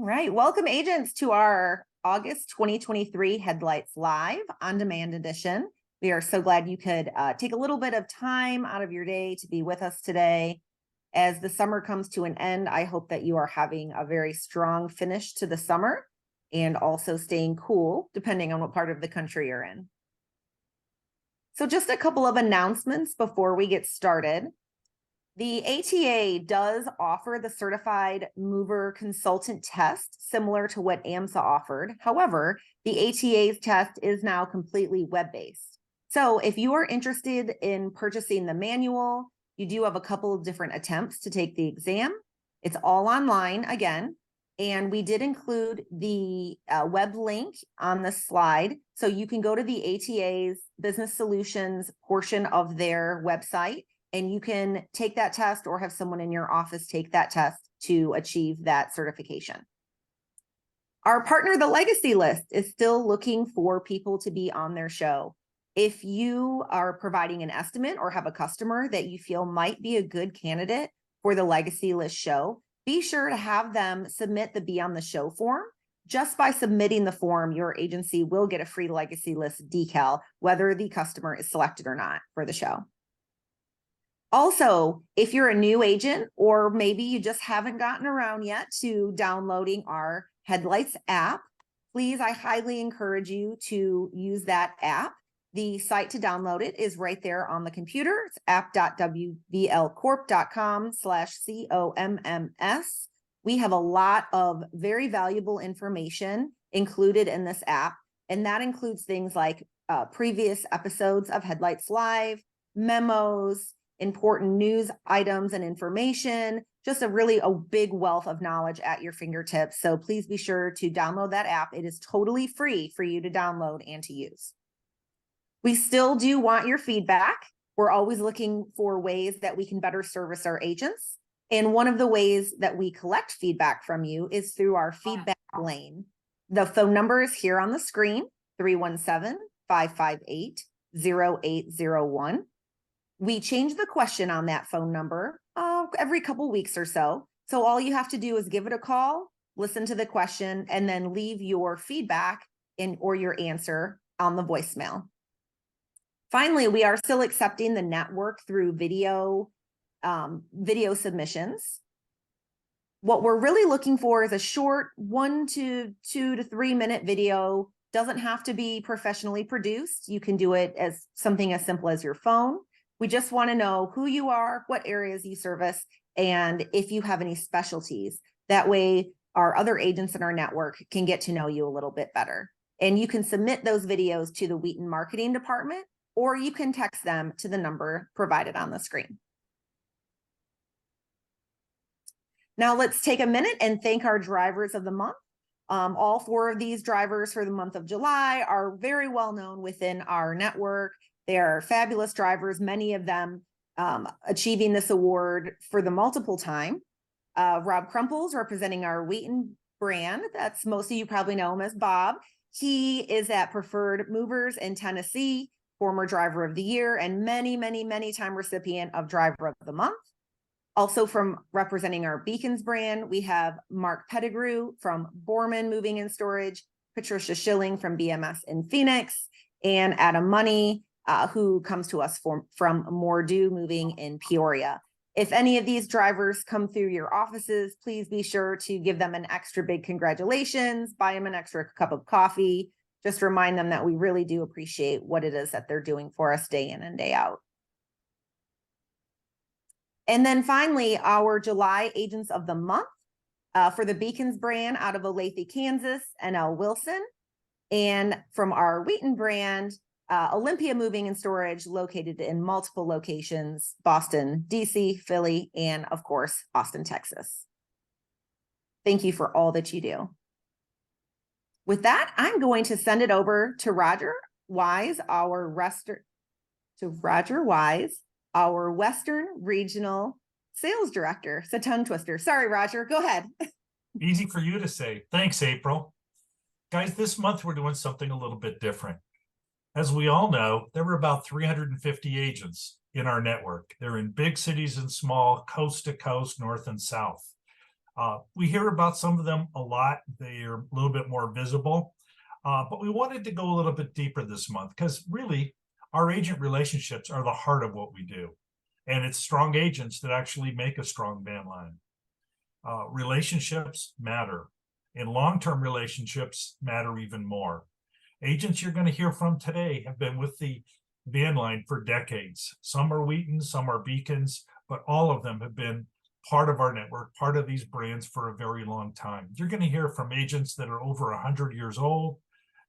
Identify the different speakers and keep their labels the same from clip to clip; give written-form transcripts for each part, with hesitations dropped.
Speaker 1: right. Welcome, agents, to our August 2023 Headlights Live on-demand edition. We are so glad you could take a little bit of time out of your day to be with us today. As the summer comes to an end, I hope that you are having a very strong finish to the summer and also staying cool, depending on what part of the country you're in. So just a couple of announcements before we get started. The ATA does offer the Certified Mover Consultant test, similar to what AMSA offered. However, the ATA's test is now completely web-based. So if you are interested in purchasing the manual, you do have a couple of different attempts to take the exam. It's all online again, and we did include the web link on the slide. So you can go to the ATA's Business Solutions portion of their website, and you can take that test or have someone in your office take that test to achieve that certification. Our partner, The Legacy List, is still looking for people to be on their show. If you are providing an estimate or have a customer that you feel might be a good candidate for the Legacy List show, be sure to have them submit the Be on the Show form. Just by submitting the form, your agency will get a free Legacy List decal, whether the customer is selected or not for the show. Also, if you're a new agent, or maybe you just haven't gotten around yet to downloading our Headlights app, please, I highly encourage you to use that app. The site to download it is right there on the computer. It's app.wvlcorp.com/COMMS. We have a lot of very valuable information included in this app, and that includes things like previous episodes of Headlights Live, memos, important news items and information, just a big wealth of knowledge at your fingertips. So please be sure to download that app. It is totally free for you to download and to use. We still do want your feedback. We're always looking for ways that we can better service our agents. And one of the ways that we collect feedback from you is through our feedback lane. The phone number is here on the screen, 317-558-0801. We change the question on that phone number every couple weeks or so. So all you have to do is give it a call, listen to the question, and then leave your feedback or your answer on the voicemail. Finally, we are still accepting the network through video submissions. What we're really looking for is a short 1 to 2 to 3 minute video. Doesn't have to be professionally produced. You can do it as something as simple as your phone. We just want to know who you are, what areas you service, and if you have any specialties. That way, our other agents in our network can get to know you a little bit better. And you can submit those videos to the Wheaton Marketing Department, or you can text them to the number provided on the screen. Now let's take a minute and thank our drivers of the month. All 4 of these drivers for the month of July are very well known within our network. They are fabulous drivers, many of them achieving this award for the multiple time. Rob Crumples, representing our Wheaton brand. That's most of you probably know him as Bob. He is at Preferred Movers in Tennessee, former driver of the year, and many time recipient of driver of the month. Also from representing our Bekins brand, we have Mark Pettigrew from Borman Moving and Storage, Patricia Schilling from BMS in Phoenix, and Adam Money, who comes to us from Mordew Moving in Peoria. If any of these drivers come through your offices, please be sure to give them an extra big congratulations, buy them an extra cup of coffee. Just remind them that we really do appreciate what it is that they're doing for us day in and day out. And then finally, our July Agents of the Month for the Bekins brand out of Olathe, Kansas, NL Wilson. And from our Wheaton brand, Olympia Moving and Storage, located in multiple locations, Boston, DC, Philly, and of course, Austin, Texas. Thank you for all that you do. With that, I'm going to send it over to Roger Wise, our Western Regional Sales Director. It's a tongue twister. Sorry, Roger, go ahead.
Speaker 2: Easy for you to say. Thanks, April. Guys, this month we're doing something a little bit different. As we all know, there were about 350 agents in our network. They're in big cities and small, coast to coast, north and south. We hear about some of them a lot. They are a little bit more visible, but we wanted to go a little bit deeper this month because really our agent relationships are the heart of what we do. And it's strong agents that actually make a strong van line. Relationships matter, and long-term relationships matter even more. Agents you're going to hear from today have been with the van line for decades. Some are Wheaton, some are Bekins, but all of them have been part of our network, part of these brands for a very long time. You're going to hear from agents that are over 100 years old.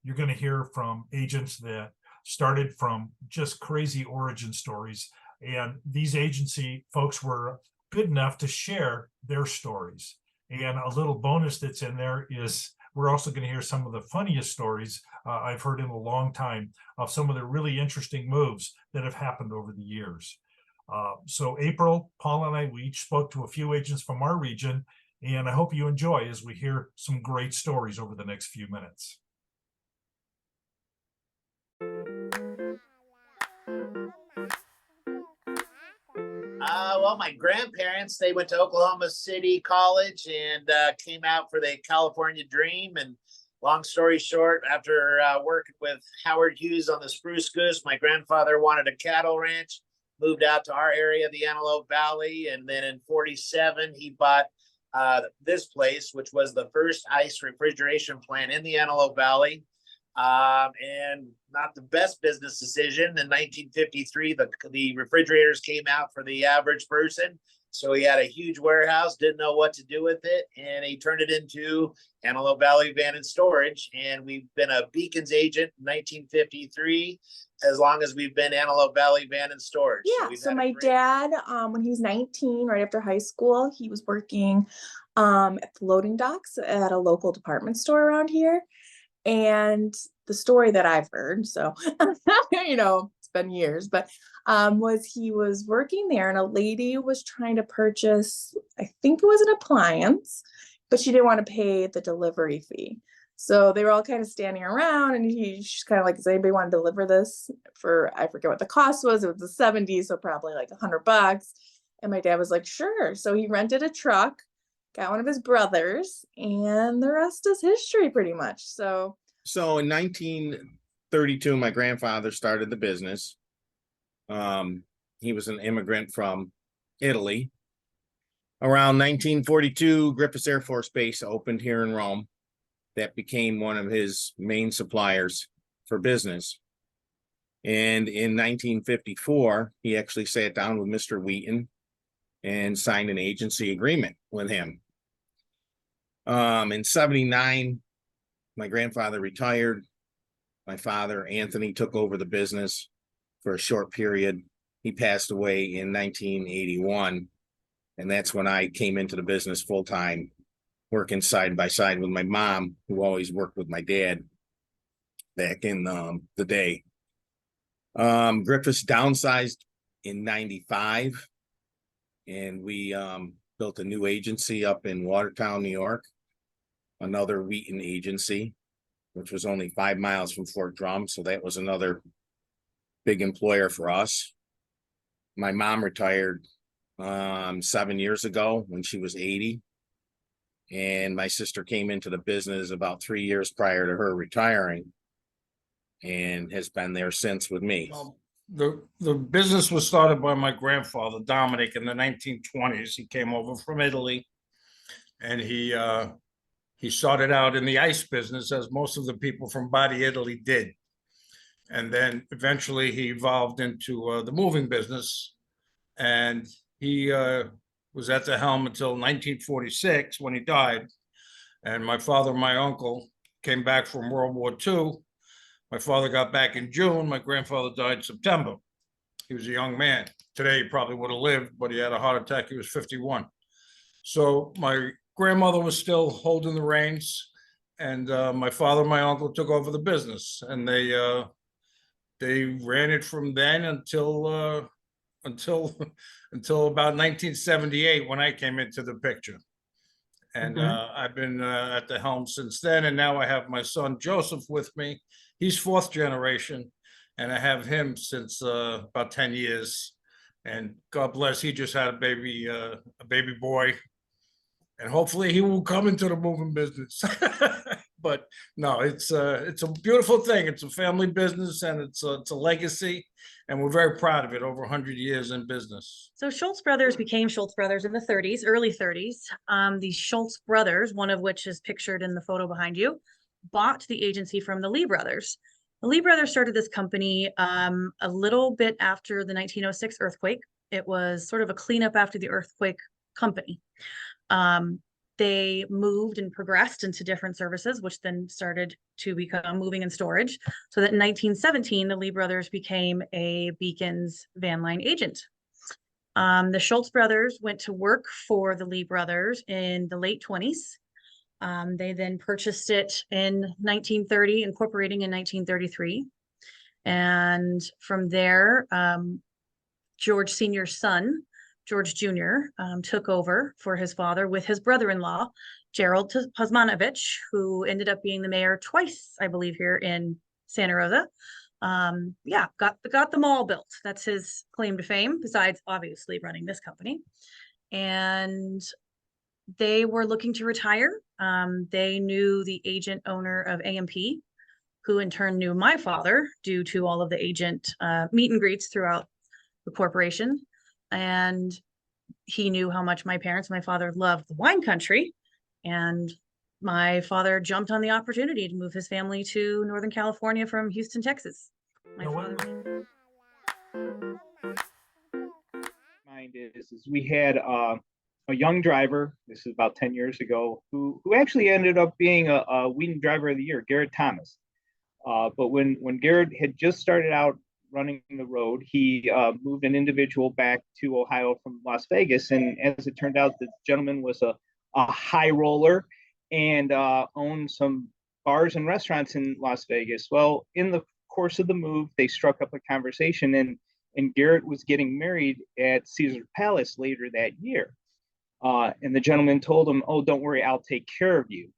Speaker 2: You're going to hear from agents that started from just crazy origin stories. And these agency folks were good enough to share their stories. And a little bonus that's in there is we're also going to hear some of the funniest stories I've heard in a long time of some of the really interesting moves that have happened over the years. So April, Paul, and I, we each spoke to a few agents from our region, and I hope you enjoy as we hear some great stories over the next few minutes.
Speaker 3: Well, my grandparents, they went to Oklahoma City College and came out for the California dream. And long story short, after working with Howard Hughes on the Spruce Goose, my grandfather wanted a cattle ranch, moved out to our area, the Antelope Valley. And then in 47, he bought this place, which was the first ice refrigeration plant in the Antelope Valley. And not the best business decision. In 1953, the refrigerators came out for the average person. So he had a huge warehouse, didn't know what to do with it, and he turned it into Antelope Valley Van and Storage. And we've been a Bekins agent in 1953, as long as we've been Antelope Valley Van and Storage.
Speaker 4: Yeah, so my dad, when he was 19, right after high school, he was working at the loading docks at a local department store around here. And the story that I've heard, so, it's been years, but was he was working there and a lady was trying to purchase, I think it was an appliance, but she didn't want to pay the delivery fee. So they were all kind of standing around and she's kind of like, does anybody want to deliver this for, I forget what the cost was. It was the 70s, so probably like $100. And my dad was like, sure. So he rented a truck, got one of his brothers, and the rest is history pretty much. So
Speaker 5: in 1932, my grandfather started the business. He was an immigrant from Italy. Around 1942, Griffiths Air Force Base opened here in Rome. That became one of his main suppliers for business. And in 1954, he actually sat down with Mr. Wheaton and signed an agency agreement with him. In 79, my grandfather retired. My father, Anthony, took over the business for a short period. He passed away in 1981. And that's when I came into the business full time, working side by side with my mom, who always worked with my dad back in the day. Griffiths downsized in 95. And we built a new agency up in Watertown, New York. Another Wheaton agency, which was only 5 miles from Fort Drum. So that was another big employer for us. My mom retired 7 years ago when she was 80. And my sister came into the business about 3 years prior to her retiring and has been there since with me.
Speaker 6: Well, the business was started by my grandfather, Dominic, in the 1920s. He came over from Italy and he started out in the ice business, as most of the people from Bari, Italy did. And then eventually he evolved into the moving business. And he was at the helm until 1946 when he died. And my father and my uncle came back from World War II. My father got back in June. My grandfather died in September. He was a young man. Today, he probably would have lived, but he had a heart attack. He was 51. So my grandmother was still holding the reins, and my father and my uncle took over the business, and they ran it from then until about 1978 when I came into the picture. And I've been at the helm since then. And now I have my son Joseph with me. He's fourth generation, and I have him since about 10 years. And God bless, he just had a baby boy. and hopefully he will come into the moving business. But no, it's a beautiful thing. It's a family business, and it's a legacy, and we're very proud of it. Over 100 years in business.
Speaker 7: So Schultz Brothers became Schultz Brothers in the 30s, early 30s. The Schultz brothers, one of which is pictured in the photo behind you, bought the agency from the Lee brothers. The Lee brothers started this company a little bit after the 1906 earthquake. It was sort of a cleanup after the earthquake company. They moved and progressed into different services, which then started to become moving and storage. So that in 1917, the Lee brothers became a Bekins van line agent. The Schultz brothers went to work for the Lee brothers in the late 20s. They then purchased it in 1930, incorporating in 1933. And from there, George Sr.'s son, George Jr., took over for his father with his brother-in-law, Gerald Posmanovich, who ended up being the mayor twice, I believe, here in Santa Rosa. Yeah, got the mall built. That's his claim to fame, besides obviously running this company. And they were looking to retire. They knew the agent owner of AMP, who in turn knew my father due to all of the agent meet and greets throughout the corporation. And he knew how much my father loved the wine country. And my father jumped on the opportunity to move his family to Northern California from Houston, Texas.
Speaker 8: Mind is we had a young driver, this is about 10 years ago, who actually ended up being a Wheaton driver of the year, Garrett Thomas. But when Garrett had just started out running the road, he moved an individual back to Ohio from Las Vegas. And as it turned out, the gentleman was a high roller and owned some bars and restaurants in Las Vegas. Well, in the course of the move, they struck up a conversation, and Garrett was getting married at Caesar's Palace later that year. And the gentleman told him, "Oh, don't worry, I'll take care of you."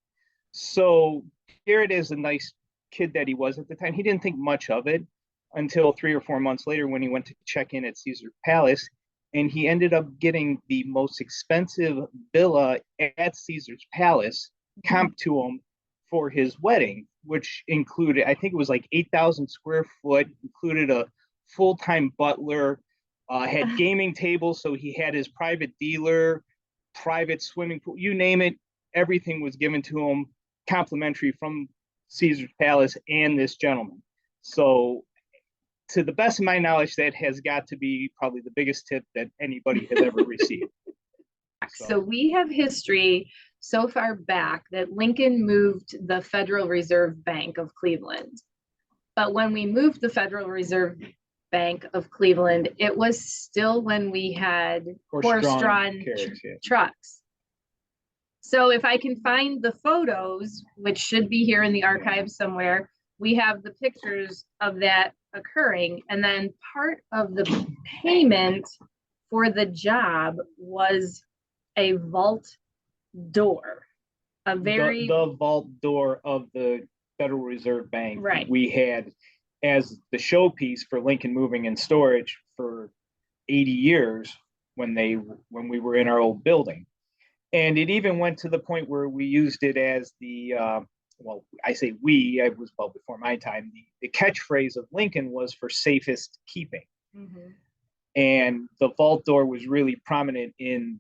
Speaker 8: So Garrett, is a nice kid that he was at the time, he didn't think much of it until 3 or 4 months later when he went to check in at Caesar's Palace, and he ended up getting the most expensive villa at Caesar's Palace comped to him for his wedding, which included, I think it was like 8,000 square foot, included a full-time butler, had gaming tables, so he had his private dealer, private swimming pool, you name it, everything was given to him complimentary from Caesar's Palace and this gentleman. So to the best of my knowledge, that has got to be probably the biggest tip that anybody has ever received.
Speaker 9: So we have history so far back that Lincoln moved the Federal Reserve Bank of Cleveland. But when we moved the Federal Reserve Bank of Cleveland, it was still when we had horse-drawn trucks. So if I can find the photos, which should be here in the archives somewhere, we have the pictures of that occurring. And then part of the payment for the job was a vault door, the
Speaker 8: vault door of the Federal Reserve Bank.
Speaker 9: Right.
Speaker 8: We had as the showpiece for Lincoln Moving and Storage for 80 years when we were in our old building. And it even went to the point where we used it as the, well, I say we, I was well before my time, the catchphrase of Lincoln was for safest keeping.
Speaker 9: Mm-hmm.
Speaker 8: And the vault door was really prominent in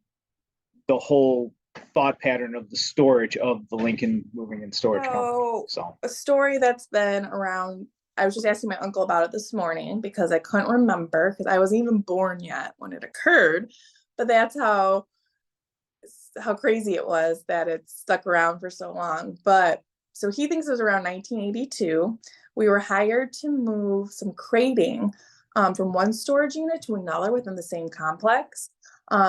Speaker 8: the whole thought pattern of the storage of the Lincoln Moving and Storage Company. So
Speaker 4: a story that's been around, I was just asking my uncle about it this morning because I couldn't remember because I wasn't even born yet when it occurred, but that's how crazy it was that it stuck around for so long. But so he thinks it was around 1982. We were hired to move some crating from one storage unit to another within the same complex.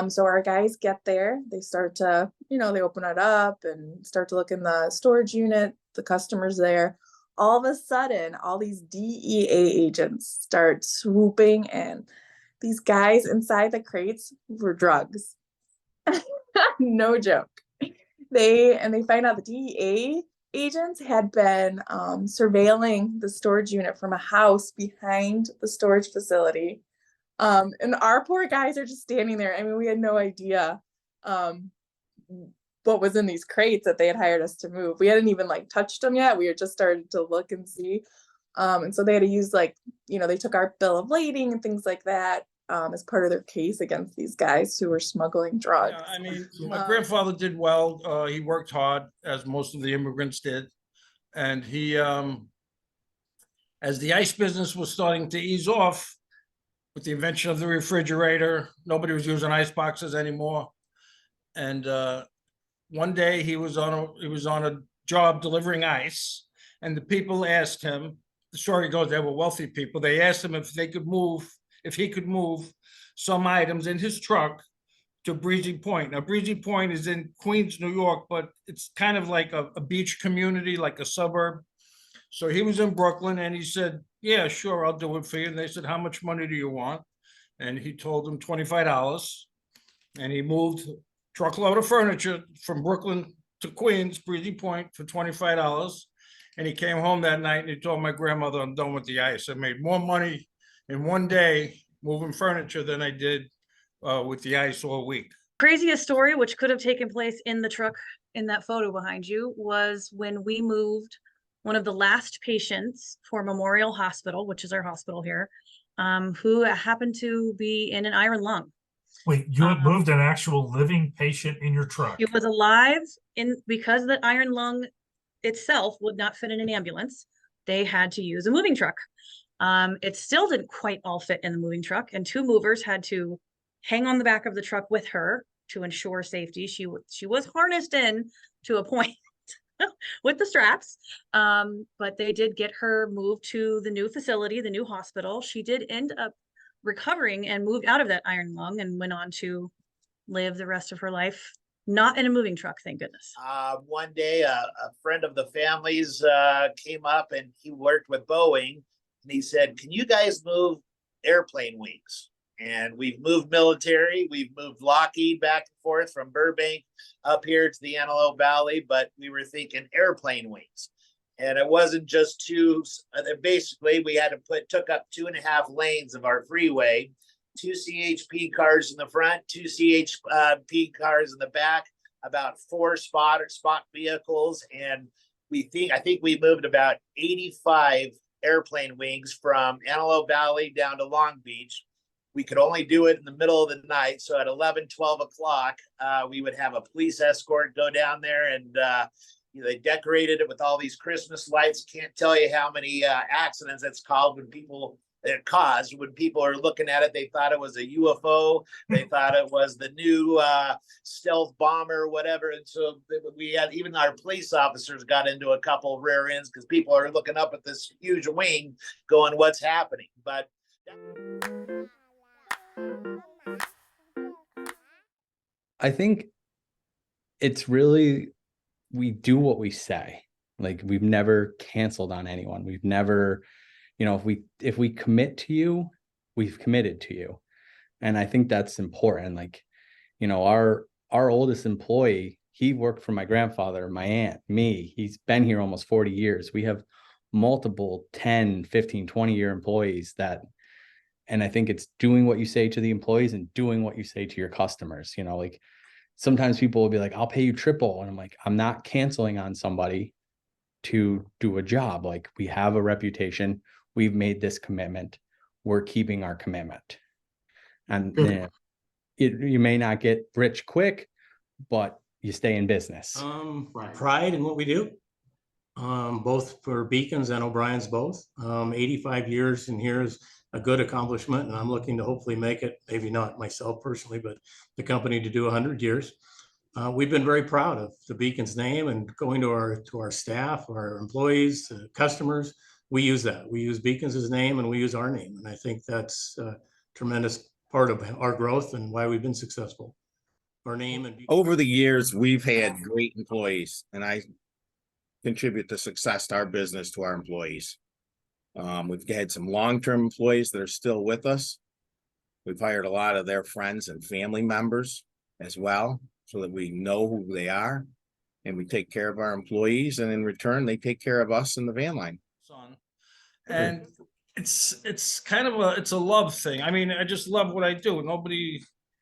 Speaker 4: So our guys get there, they start to, they open it up and start to look in the storage unit, the customers there. All of a sudden, all these DEA agents start swooping in. These guys inside the crates were drugs. No joke. They find out the DEA agents had been surveilling the storage unit from a house behind the storage facility. And our poor guys are just standing there. I mean, we had no idea what what was in these crates that they had hired us to move. We hadn't even like touched them yet. We had just started to look and see. And so they had to use like, they took our bill of lading and things like that as part of their case against these guys who were smuggling drugs.
Speaker 6: Yeah, I mean, my grandfather did well. He worked hard, as most of the immigrants did. And he, as the ice business was starting to ease off with the invention of the refrigerator, nobody was using ice boxes anymore. And one day he was on a job delivering ice, and the people asked him, the story goes, they were wealthy people. They asked him if he could move some items in his truck to Breezy Point. Now, Breezy Point is in Queens, New York, but it's kind of like a beach community, like a suburb. So he was in Brooklyn, and he said, yeah, sure, I'll do it for you. And they said, how much money do you want? And he told them $25. And he moved a truckload of furniture from Brooklyn to Queens, Breezy Point, for $25. And he came home that night and he told my grandmother, I'm done with the ice. I made more money in one day moving furniture than I did with the ice all week.
Speaker 7: Craziest story, which could have taken place in the truck in that photo behind you, was when we moved one of the last patients for Memorial Hospital, which is our hospital here, who happened to be in an iron lung.
Speaker 2: Wait, you had moved an actual living patient in your truck?
Speaker 7: He was alive because the iron lung itself would not fit in an ambulance. They had to use a moving truck. It still didn't quite all fit in the moving truck, and two movers had to hang on the back of the truck with her to ensure safety. She was harnessed in to a point with the straps, but they did get her moved to the new facility, the new hospital. She did end up recovering and moved out of that iron lung and went on to live the rest of her life, not in a moving truck, thank goodness.
Speaker 3: One day, a friend of the family's came up, and he worked with Boeing, and he said, can you guys move airplane wings? And we've moved military, we've moved Lockheed back and forth from Burbank up here to the Antelope Valley, but we were thinking airplane wings. And it wasn't just two, basically we had to took up 2.5 lanes of our freeway, 2 CHP cars in the front, 2 CHP cars in the back, about 4 spot vehicles. And I think we moved about 85 airplane wings from Antelope Valley down to Long Beach. We could only do it in the middle of the night. So at 11, 12 o'clock, we would have a police escort go down there, and they decorated it with all these Christmas lights. Can't tell you how many accidents it's caused when people are looking at it. They thought it was a UFO. They thought it was the new stealth bomber or whatever. And so we had, even our police officers got into a couple of rear ends because people are looking up at this huge wing going, what's happening? But
Speaker 10: I think it's really, we do what we say. Like, we've never canceled on anyone. We've never, if we commit to you, we've committed to you. And I think that's important. Like, our oldest employee, he worked for my grandfather, my aunt, me. He's been here almost 40 years. We have multiple 10, 15, 20-year employees and I think it's doing what you say to the employees and doing what you say to your customers. Like, sometimes people will be like, I'll pay you triple. And I'm like, I'm not canceling on somebody to do a job. Like, we have a reputation. We've made this commitment. We're keeping our commitment. And you may not get rich quick, but you stay in business.
Speaker 11: Pride in what we do, both for Bekins and O'Brien's both. 85 years in here is a good accomplishment, and I'm looking to hopefully make it, maybe not myself personally, but the company to do 100 years. We've been very proud of the Bekins name, and going to our staff, our employees, customers, we use that. We use Bekins' name and we use our name. And I think that's a tremendous part of our growth and why we've been successful. Our name and
Speaker 5: over the years, we've had great employees, and I contribute the success to our business, to our employees. We've had some long-term employees that are still with us. We've hired a lot of their friends and family members as well, so that we know who they are, and we take care of our employees, and in return, they take care of us in the van line.
Speaker 6: And it's kind of it's a love thing. I mean, I just love what I do. Nobody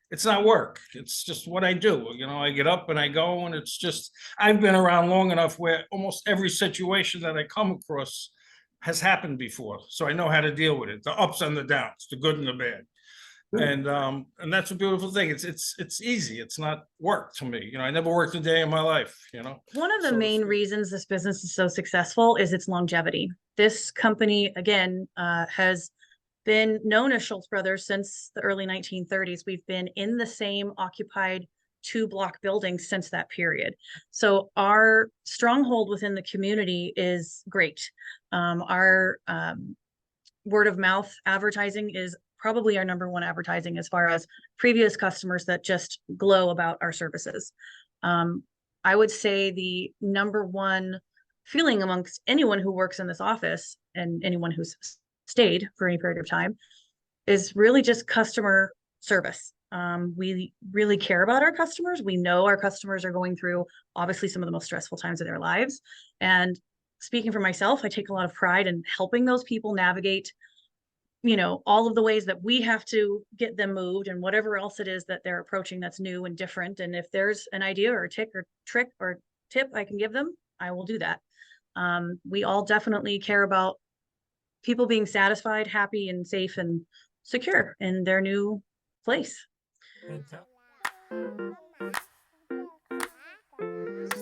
Speaker 6: it's not work. It's just what I do. You know, I get up and I go, and it's just, I've been around long enough where almost every situation that I come across has happened before. So I know how to deal with it, the ups and the downs, the good and the bad. And that's a beautiful thing. It's easy. It's not work to me. You know, I never worked a day in my life, you know.
Speaker 7: One of the
Speaker 6: So to
Speaker 7: main
Speaker 6: speak.
Speaker 7: reasons this business is so successful is its longevity. This company, again, has been known as Schultz Brothers since the early 1930s. We've been in the same occupied 2-block buildings since that period. So our stronghold within the community is great. Our word of mouth advertising is probably our #1 advertising as far as previous customers that just glow about our services. I would say the #1 feeling amongst anyone who works in this office and anyone who's stayed for any period of time is really just customer service. We really care about our customers. We know our customers are going through obviously some of the most stressful times of their lives. And speaking for myself, I take a lot of pride in helping those people navigate, you know, all of the ways that we have to get them moved and whatever else it is that they're approaching that's new and different. And if there's an idea or a tick or trick or tip I can give them, I will do that. We all definitely care about people being satisfied, happy, and safe and secure in their new place.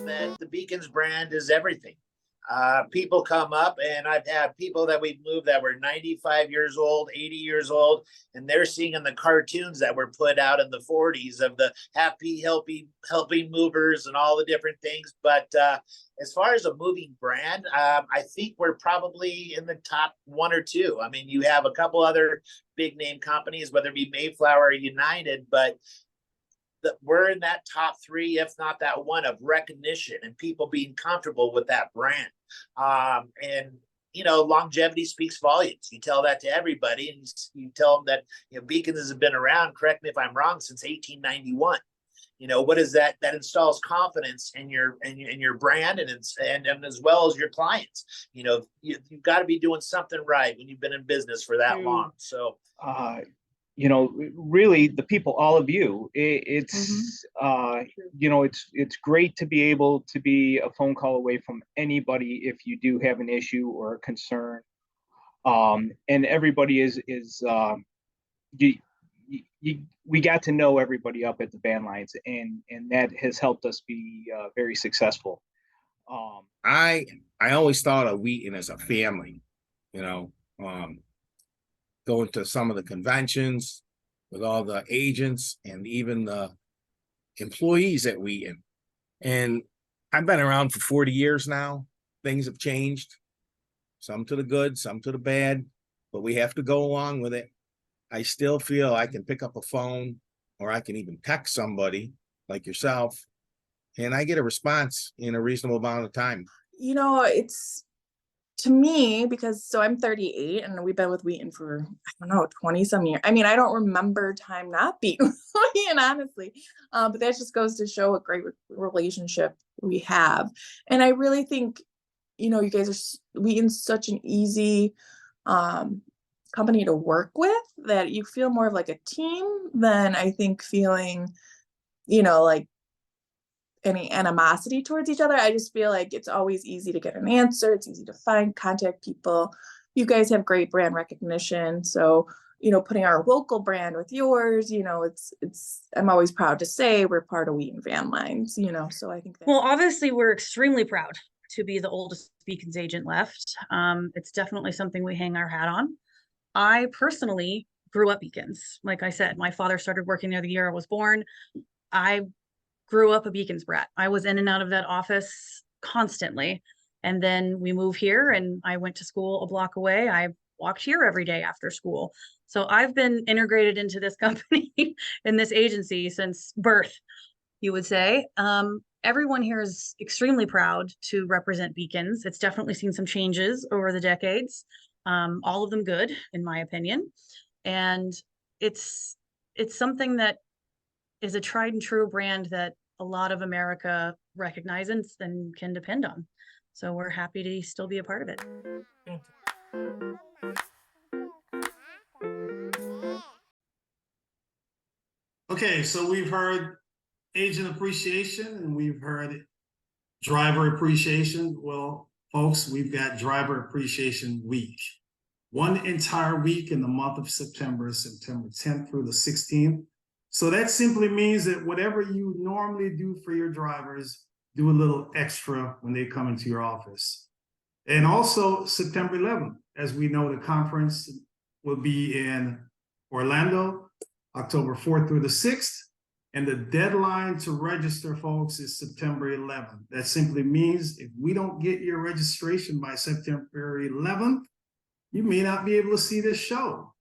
Speaker 3: That the Bekins brand is everything. People come up, and I've had people that we've moved that were 95 years old, 80 years old, and they're seeing in the cartoons that were put out in the 40s of the happy, healthy movers and all the different things. But as far as a moving brand, I think we're probably in the top 1 or 2. I mean, you have a couple other big name companies, whether it be Mayflower or United, but we're in that top 3, if not that 1, of recognition and people being comfortable with that brand. And you know, longevity speaks volumes. You tell that to everybody, and you tell them that, you know, Bekins has been around, correct me if I'm wrong, since 1891. You know, what is that? That installs confidence in your brand, and as well as your clients. You know, you've got to be doing something right when you've been in business for that long. So
Speaker 8: you know, really the people, all of you, it's you know, it's great to be able to be a phone call away from anybody if you do have an issue or a concern. And everybody we got to know everybody up at the van lines, and that has helped us be very successful.
Speaker 5: I always thought of Wheaton as a family, you know. Going to some of the conventions with all the agents and even the employees at Wheaton. And I've been around for 40 years now. Things have changed, some to the good, some to the bad, but we have to go along with it. I still feel I can pick up a phone, or I can even text somebody like yourself, and I get a response in a reasonable amount of time.
Speaker 4: You know, it's, to me, because so I'm 38 and we've been with Wheaton for, I don't know, 20 some years. I mean, I don't remember time not being with Wheaton, honestly. But that just goes to show a great relationship we have. And I really think, you know, you guys are, Wheaton's such an easy company to work with, that you feel more of like a team than I think feeling, you know, like any animosity towards each other. I just feel like it's always easy to get an answer. It's easy to contact people. You guys have great brand recognition. So, you know, putting our local brand with yours, you know, I'm always proud to say we're part of Wheaton Van Lines, you know, so I think that.
Speaker 7: Well, obviously we're extremely proud to be the oldest Bekins agent left. It's definitely something we hang our hat on. I personally grew up Bekins. Like I said, my father started working there the year I was born. I grew up a Bekins brat. I was in and out of that office constantly. And then we moved here, and I went to school a block away. I walked here every day after school. So I've been integrated into this company in this agency since birth, you would say. Everyone here is extremely proud to represent Bekins. It's definitely seen some changes over the decades, all of them good, in my opinion. And it's something that is a tried and true brand that a lot of America recognizes and can depend on. So we're happy to still be a part of it.
Speaker 12: Okay, so we've heard agent appreciation and we've heard driver appreciation. Well, folks, we've got driver appreciation week. One entire week in the month of September, September 10th through the 16th. So that simply means that whatever you normally do for your drivers, do a little extra when they come into your office. And also September 11th, as we know, the conference will be in Orlando, October 4th through the 6th. And the deadline to register, folks, is September 11th. That simply means if we don't get your registration by September 11th, you may not be able to see this show.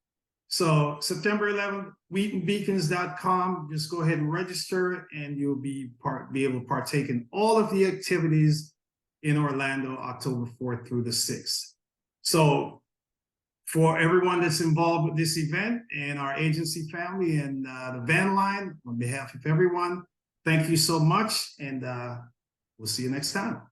Speaker 12: So September 11th, wheatonbekins.com, just go ahead and register and you'll be able to partake in all of the activities in Orlando, October 4th through the 6th. So for everyone that's involved with this event and our agency family and the van line, on behalf of everyone, thank you so much. And we'll see you next time.